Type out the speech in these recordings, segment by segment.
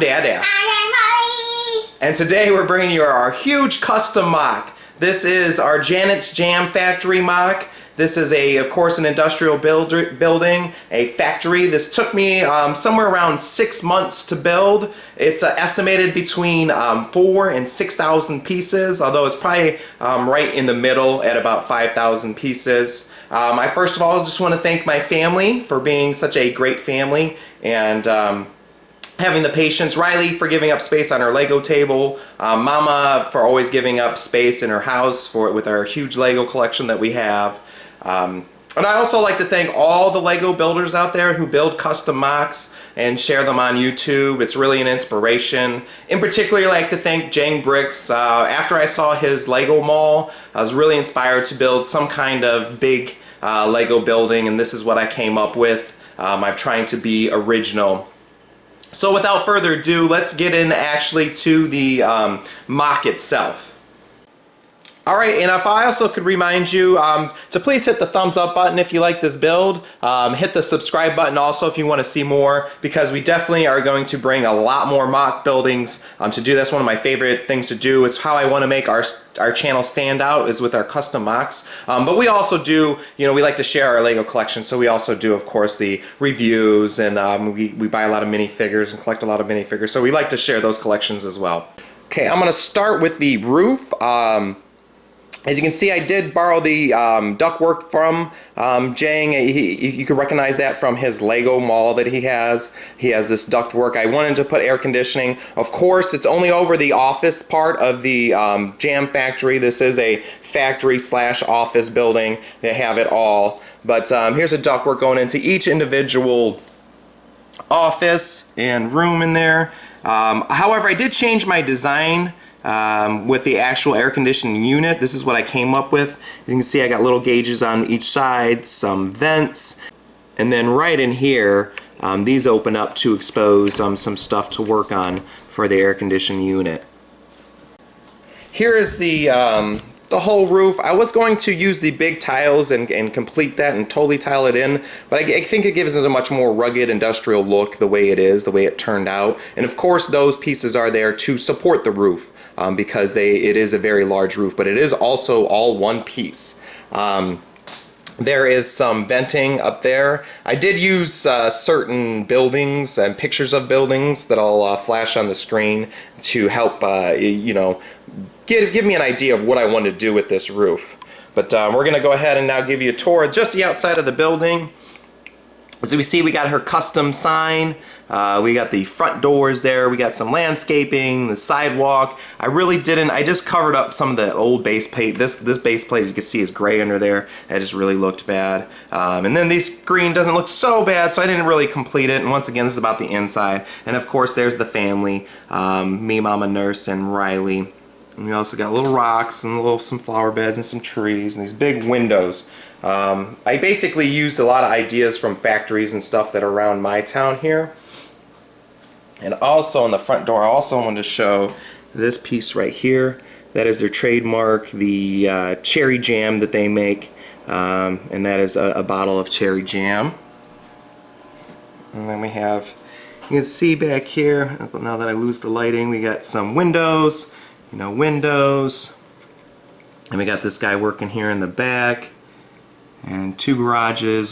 Dada. And today we're bringing you our huge custom MOC. This is our Janet's Jam Factory MOC. This is of course, an industrial building, a factory. This took me somewhere around 6 months to build. It's estimated between 4,000 and 6,000 pieces, although it's probably right in the middle at about 5,000 pieces. I first of all just want to thank my family for being such a great family and having the patience. Riley for giving up space on her Lego table. Mama for always giving up space in her house with our huge Lego collection that we have. And I also like to thank all the Lego builders out there who build custom MOCs and share them on YouTube. It's really an inspiration. In particular, I like to thank Jang Bricks. After I saw his Lego mall, I was really inspired to build some kind of big Lego building, and this is what I came up with. I'm trying to be original. So without further ado, let's get in actually to the MOC itself. Alright, and if I also could remind you to please hit the thumbs up button if you like this build. Hit the subscribe button also if you want to see more, because we definitely are going to bring a lot more MOC buildings to do. That's one of my favorite things to do. It's how I want to make our channel stand out, is with our custom MOCs. But we also do, we like to share our Lego collection, so we also do, of course, the reviews, and we buy a lot of minifigures and collect a lot of minifigures, so we like to share those collections as well. Okay, I'm going to start with the roof. As you can see, I did borrow the ductwork from Jang. You can recognize that from his Lego mall that he has. He has this ductwork. I wanted to put air conditioning. Of course, it's only over the office part of the Jam Factory. This is a factory/office building. They have it all. But here's a ductwork going into each individual office and room in there. However, I did change my design with the actual air conditioning unit. This is what I came up with. You can see I got little gauges on each side, some vents, and then right in here these open up to expose some stuff to work on for the air conditioning unit. Here is the whole roof. I was going to use the big tiles and complete that and totally tile it in, but I think it gives it a much more rugged industrial look the way it is, the way it turned out. And of course those pieces are there to support the roof because it is a very large roof, but it is also all one piece. There is some venting up there. I did use certain buildings and pictures of buildings that I'll flash on the screen to help give me an idea of what I want to do with this roof. But we're going to go ahead and now give you a tour of just the outside of the building. As we see, we got her custom sign. We got the front doors there. We got some landscaping, the sidewalk. I just covered up some of the old base plate. This base plate, as you can see, is gray under there. That just really looked bad. And then this green doesn't look so bad, so I didn't really complete it. And once again, this is about the inside. And of course, there's the family. Me, Mama Nurse, and Riley. And we also got little rocks and some flower beds and some trees and these big windows. I basically used a lot of ideas from factories and stuff that are around my town here. And also on the front door, I also wanted to show this piece right here. That is their trademark, the cherry jam that they make. And that is a bottle of cherry jam. And then we have, you can see back here, now that I lose the lighting, we got some windows. Windows, and we got this guy working here in the back, and two garages.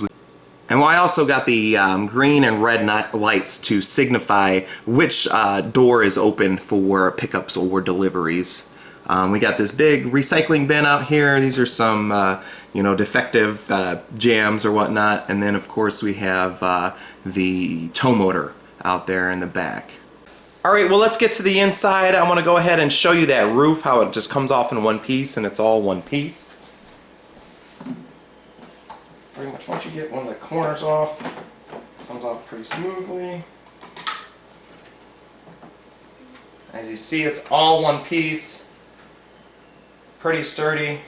And I also got the green and red lights to signify which door is open for pickups or deliveries. We got this big recycling bin out here. These are some defective jams or whatnot, and then of course we have the tow motor out there in the back. Alright, well, let's get to the inside. I want to go ahead and show you that roof, how it just comes off in one piece, and it's all one piece. Pretty much once you get one of the corners off, it comes off pretty smoothly. As you see, it's all one piece. Pretty sturdy.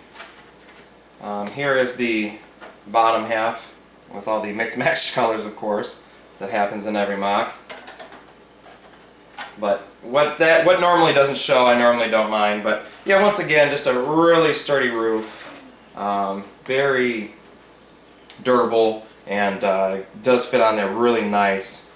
Here is the bottom half with all the mixed matched colors, of course, that happens in every MOC. But what normally doesn't show, I normally don't mind. But yeah, once again, just a really sturdy roof, very durable, and does fit on there really nice.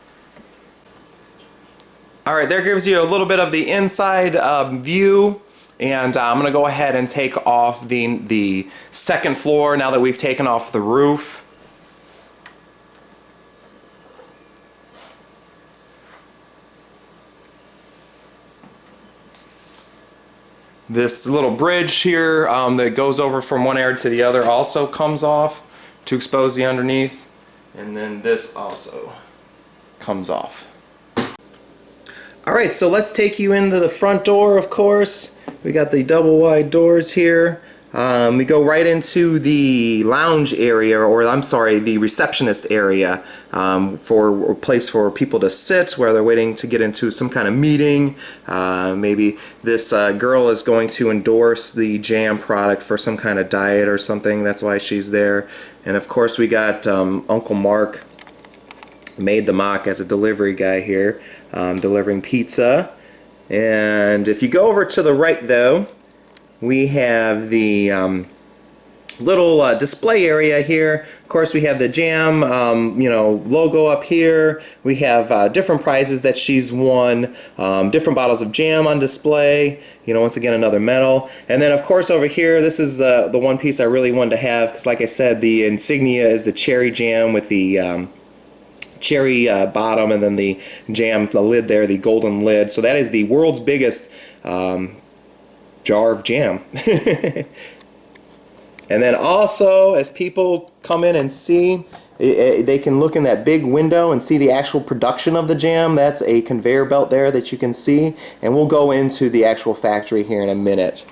Alright, there gives you a little bit of the inside view, and I'm going to go ahead and take off the second floor now that we've taken off the roof. This little bridge here that goes over from one area to the other also comes off to expose the underneath, and then this also comes off. Alright, so let's take you into the front door, of course. We got the double wide doors here. We go right into the lounge area, or I'm sorry, the receptionist area, for a place for people to sit where they're waiting to get into some kind of meeting. Maybe this girl is going to endorse the jam product for some kind of diet or something. That's why she's there. And of course we got Uncle Mark made the MOC as a delivery guy here, delivering pizza. And if you go over to the right though, we have the little display area here. Of course we have the jam logo up here. We have different prizes that she's won, different bottles of jam on display, once again another medal. And then of course over here, this is the one piece I really wanted to have, because like I said, the insignia is the cherry jam with the cherry bottom, and then the jam, the lid there, the golden lid. So that is the world's biggest jar of jam. And then also, as people come in and see, they can look in that big window and see the actual production of the jam. That's a conveyor belt there that you can see, and we'll go into the actual factory here in a minute.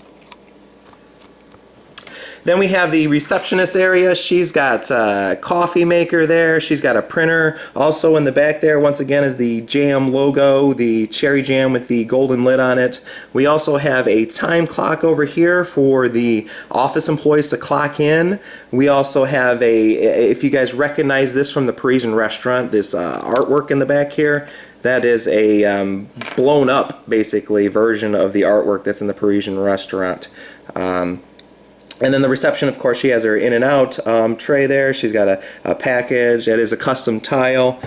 Then we have the receptionist area. She's got a coffee maker there. She's got a printer. Also in the back there, once again, is the jam logo, the cherry jam with the golden lid on it. We also have a time clock over here for the office employees to clock in. We also have if you guys recognize this from the Parisian restaurant, this artwork in the back here, that is a blown up, basically, version of the artwork that's in the Parisian restaurant. And then the reception, of course, she has her in and out tray there. She's got a package that is a custom tile.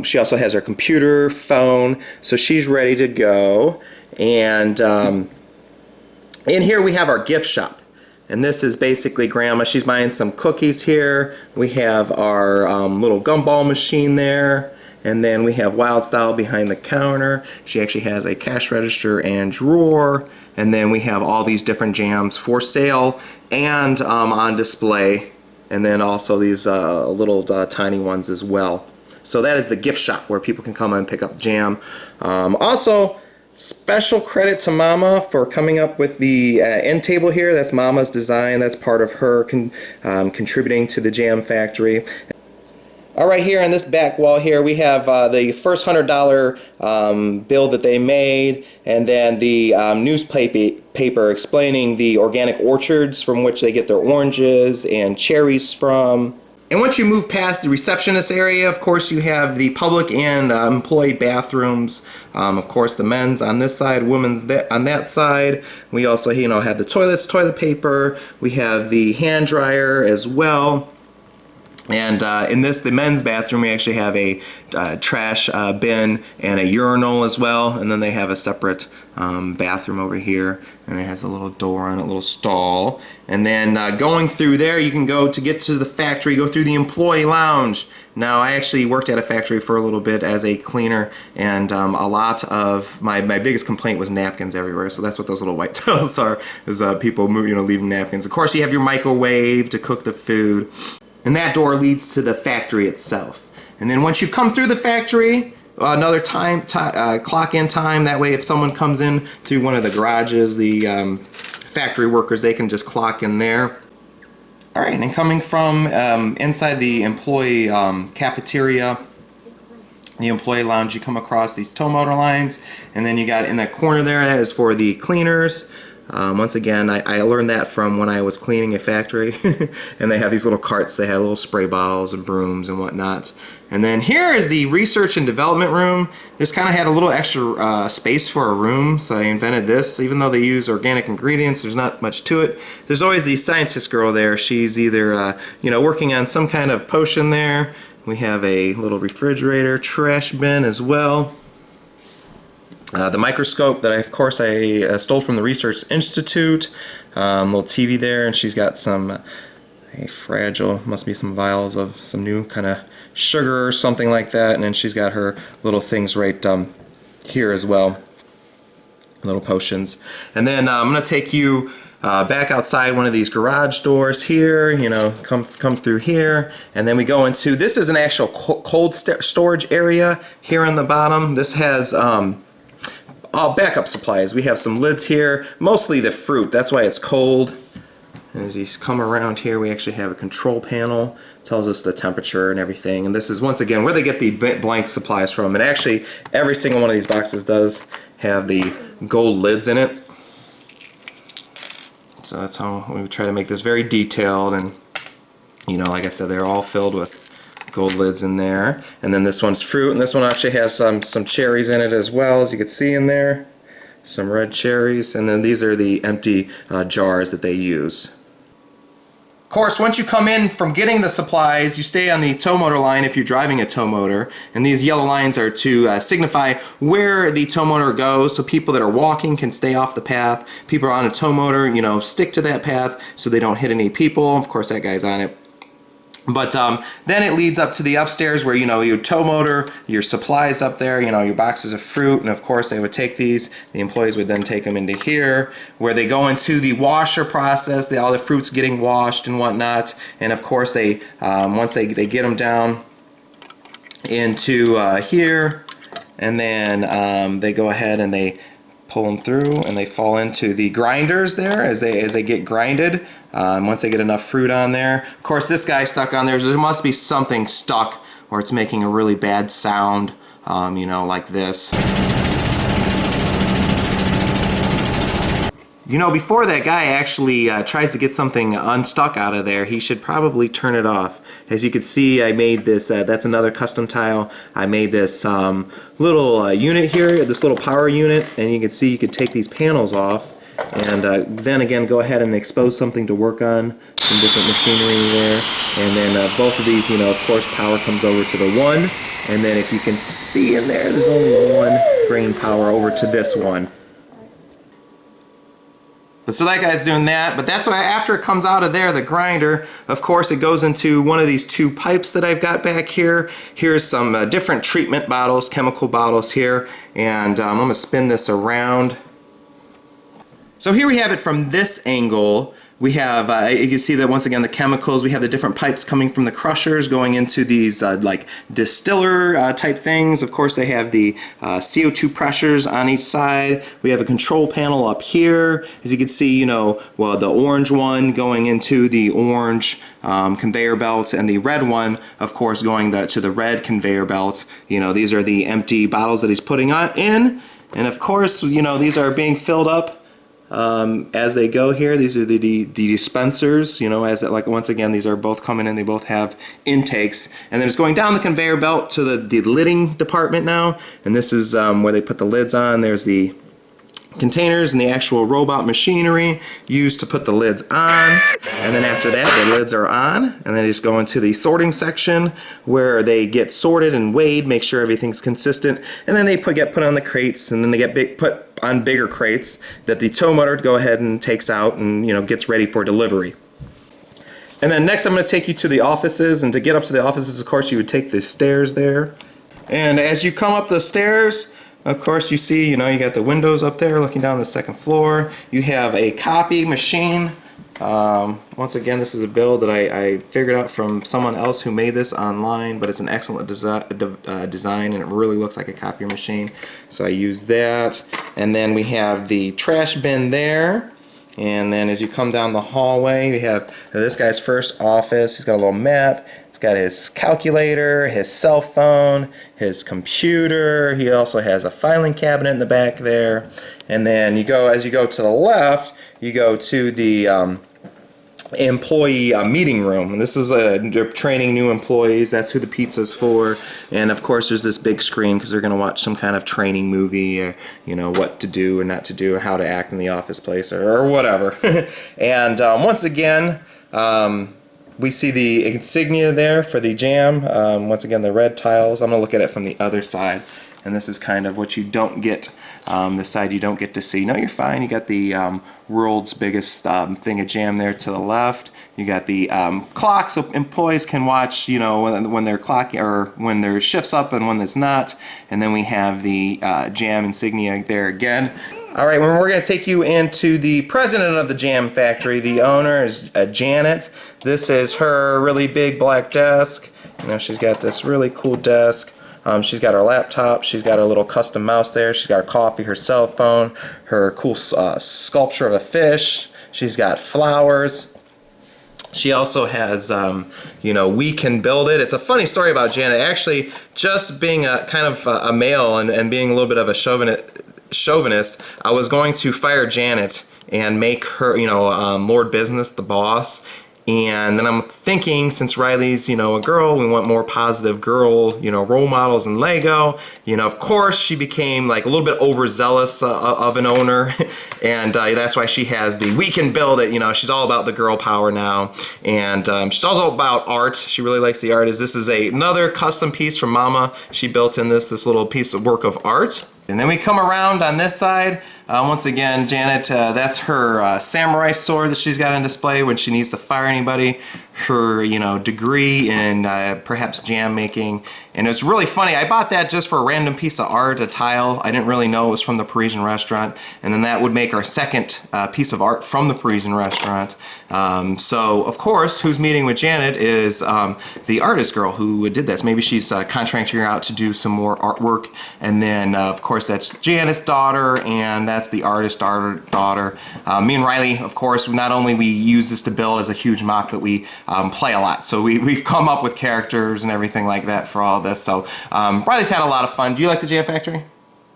She also has her computer, phone, so she's ready to go. And in here we have our gift shop. And this is basically Grandma. She's buying some cookies here. We have our little gumball machine there. And then we have Wild Style behind the counter. She actually has a cash register and drawer. And then we have all these different jams for sale and on display. And then also these little tiny ones as well. So that is the gift shop where people can come and pick up jam. Also, special credit to Mama for coming up with the end table here. That's Mama's design. That's part of her contributing to the jam factory. Alright, here on this back wall here we have the first $100 bill that they made, and then the newspaper explaining the organic orchards from which they get their oranges and cherries from. And once you move past the receptionist area, of course you have the public and employee bathrooms. Of course the men's on this side, women's on that side. We also have the toilets, toilet paper. We have the hand dryer as well. And in the men's bathroom, we actually have a trash bin and a urinal as well. And then they have a separate bathroom over here, and it has a little door on it, a little stall. And then going through there, you can go to get to the factory, go through the employee lounge. Now, I actually worked at a factory for a little bit as a cleaner, and a lot of my biggest complaint was napkins everywhere. So that's what those little white towels are, is people leaving napkins. Of course, you have your microwave to cook the food. And that door leads to the factory itself. And then once you come through the factory, another clock in time. That way if someone comes in through one of the garages, the factory workers, they can just clock in there. Alright, and coming from inside the employee cafeteria, the employee lounge, you come across these tow motor lines. And then you got in that corner there, that is for the cleaners. Once again, I learned that from when I was cleaning a factory. And they have these little carts. They have little spray bottles and brooms and whatnot. And then here is the research and development room. This kind of had a little extra space for a room, so I invented this. Even though they use organic ingredients, there's not much to it. There's always the scientist girl there. She's either working on some kind of potion there. We have a little refrigerator, trash bin as well. The microscope that I stole from the Research Institute. Little TV there, and she's got some a fragile, must be some vials of some new kind of sugar or something like that, and then she's got her little things right here as well, little potions. And then I'm going to take you back outside one of these garage doors here, you know, come through here, and then we go into, this is an actual cold storage area here on the bottom. This has all backup supplies. We have some lids here, mostly the fruit, that's why it's cold. And as you come around here, we actually have a control panel, tells us the temperature and everything. And this is once again where they get the blank supplies from. And actually every single one of these boxes does have the gold lids in it. So that's how we try to make this very detailed, and you know, like I said, they're all filled with gold lids in there. And then this one's fruit, and this one actually has some cherries in it as well, as you can see in there. Some red cherries, and then these are the empty jars that they use. Of course, once you come in from getting the supplies, you stay on the tow motor line if you're driving a tow motor, and these yellow lines are to signify where the tow motor goes, so people that are walking can stay off the path. People are on a tow motor, you know, stick to that path so they don't hit any people. Of course, that guy's on it. But then it leads up to the upstairs where, you know, your tow motor, your supplies up there, you know, your boxes of fruit, and of course they would take these, the employees would then take them into here, where they go into the washer process, all the fruit's getting washed and whatnot, and of course they, once they get them down into here, and then they go ahead and they pull them through, and they fall into the grinders there as they get grinded. Once they get enough fruit on there, of course this guy's stuck on there, so there must be something stuck or it's making a really bad sound, you know, like this. You know, before that guy actually tries to get something unstuck out of there, he should probably turn it off. As you can see, I made this, that's another custom tile. I made this little unit here, this little power unit, and you can see you could take these panels off and then again go ahead and expose something to work on, some different machinery there. And then both of these, you know, of course power comes over to the one, and then if you can see in there, there's only one bringing power over to this one. But so that guy's doing that, but that's why after it comes out of there, the grinder, of course it goes into one of these two pipes that I've got back here. Here's some different treatment bottles, chemical bottles here, and I'm going to spin this around. So here we have it from this angle. We have, you can see that once again the chemicals, we have the different pipes coming from the crushers going into these like distiller type things. Of course they have the CO2 pressures on each side. We have a control panel up here. As you can see, you know, well, the orange one going into the orange conveyor belts, and the red one, of course, going to the red conveyor belts. You know, these are the empty bottles that he's putting in. And of course, you know, these are being filled up as they go here. These are the dispensers, you know, as it, like, once again, these are both coming in, they both have intakes, and then it's going down the conveyor belt to the lidding department now, and this is where they put the lids on. There's the containers and the actual robot machinery used to put the lids on, and then after that the lids are on, and then they just go into the sorting section where they get sorted and weighed, make sure everything's consistent, and then they get put on the crates, and then they get put on bigger crates that the tow motor go ahead and takes out and, you know, gets ready for delivery. And then next I'm going to take you to the offices, and to get up to the offices, of course, you would take the stairs there, and as you come up the stairs, of course, you see, you know, you got the windows up there looking down the second floor. You have a copy machine. Once again, this is a build that I figured out from someone else who made this online, but it's an excellent design, and it really looks like a copy machine. So I used that. And then we have the trash bin there. And then as you come down the hallway, we have this guy's first office. He's got a little map. He's got his calculator, his cell phone, his computer. He also has a filing cabinet in the back there. And then as you go to the left, you go to the employee meeting room, and this is they're training new employees. That's who the pizza's for. And of course there's this big screen because they're going to watch some kind of training movie, you know, what to do and not to do, or how to act in the office place, or whatever. And once again, we see the insignia there for the jam. Once again, the red tiles. I'm going to look at it from the other side, and this is kind of what you don't get This side you don't get to see. No, you're fine. You got the world's biggest thing of jam there to the left. You got the clock, so employees can watch, you know, when they're clocking or when their shift's up and when it's not. And then we have the jam insignia there again. All right, well, we're going to take you into the president of the jam factory. The owner is Janet. This is her really big black desk. You know, she's got this really cool desk. She's got her laptop, she's got her little custom mouse there, she's got her coffee, her cell phone, her cool sculpture of a fish, she's got flowers. She also has, you know, we can build it. It's a funny story about Janet. Actually, just being a kind of a male and being a little bit of a chauvinist, I was going to fire Janet and make her, you know, Lord Business the boss. And then I'm thinking, since Riley's, you know, a girl, we want more positive girl, you know, role models in Lego. You know, of course, she became like a little bit overzealous of an owner, and that's why she has the "we can build it." You know, she's all about the girl power now, and she's also about art. She really likes the art. This is another custom piece from Mama. She built in this little piece of work of art. And then we come around on this side. Once again, Janet, that's her samurai sword that she's got on display when she needs to fire anybody. Her, you know, degree in perhaps jam making. And it's really funny. I bought that just for a random piece of art, a tile. I didn't really know it was from the Parisian restaurant. And then that would make our second piece of art from the Parisian restaurant. So, of course, who's meeting with Janet is the artist girl who did this. Maybe she's contracting her out to do some more artwork. And then, of course, that's Janet's daughter, and that's the artist's daughter. Me and Riley, of course, not only we use this to build as a huge mock, but we play a lot. So we've come up with characters and everything like that for all this. So Riley's had a lot of fun. Do you like the Jam Factory?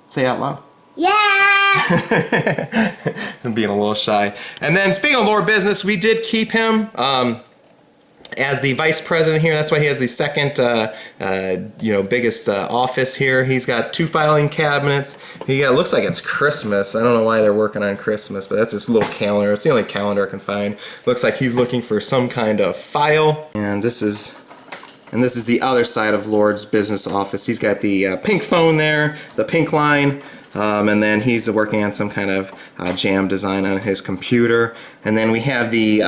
Say it out loud. Yeah! I'm being a little shy. And then speaking of Lord Business, we did keep him as the vice president here. That's why he has the second you know, biggest office here. He's got 2 filing cabinets. Looks like it's Christmas. I don't know why they're working on Christmas, but that's this little calendar. It's the only calendar I can find. Looks like he's looking for some kind of file. And this is the other side of Lord's business office. He's got the pink phone there, the pink line. And then he's working on some kind of jam design on his computer. And then we have the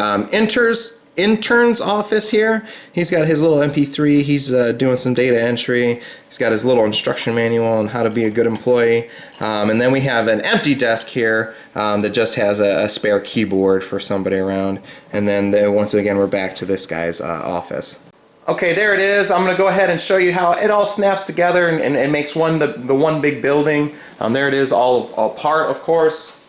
intern's office here. He's got his little MP3. He's doing some data entry. He's got his little instruction manual on how to be a good employee. And then we have an empty desk here that just has a spare keyboard for somebody around. And then once again, we're back to this guy's office. Okay, there it is. I'm going to go ahead and show you how it all snaps together and makes the one big building. There it is, all apart, of course.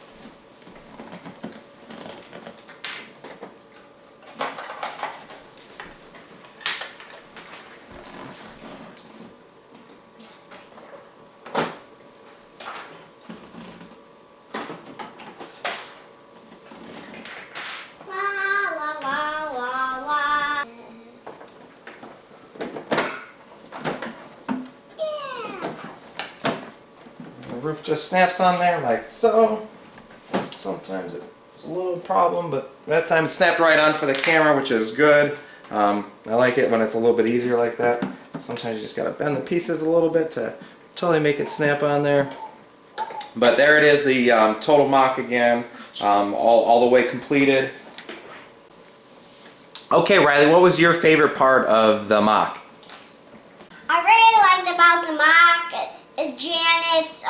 The roof just snaps on there like so. Sometimes it's a little problem, but that time it snapped right on for the camera, which is good. I like it when it's a little bit easier like that. Sometimes you just gotta bend the pieces a little bit to totally make it snap on there. But there it is, the total mock again, all the way completed. Okay, Riley, what was your favorite part of the mock? I really liked about the mock is Janet's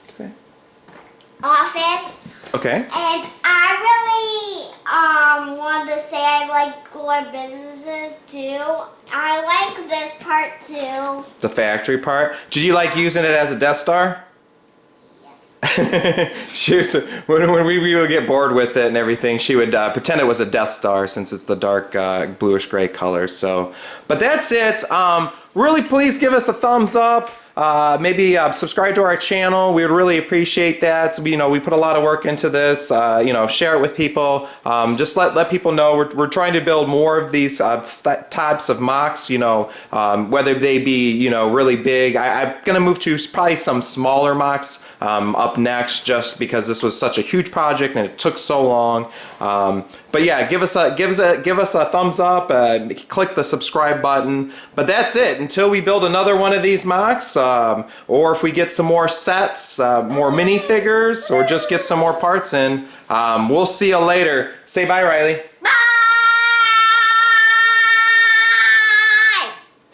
Okay. office. Okay. And I really wanted to say I like Lord Businesses too. I like this part too. The factory part. Did you like using it as a Death Star? When we would get bored with it and everything, she would pretend it was a Death Star since it's the dark bluish gray color. So, but that's it. Really, please give us a thumbs up. Maybe subscribe to our channel. We would really appreciate that. So, you know, we put a lot of work into this. You know, share it with people. Just let people know we're trying to build more of these types of mocks. You know, whether they be, you know, really big. I'm gonna move to probably some smaller mocks. up next, just because this was such a huge project and it took so long. But yeah, give us a thumbs up, click the subscribe button. But that's it. Until we build another one of these MOCs, or if we get some more sets, more minifigures, or just get some more parts in, we'll see you later. Say bye, Riley.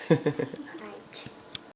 Bye!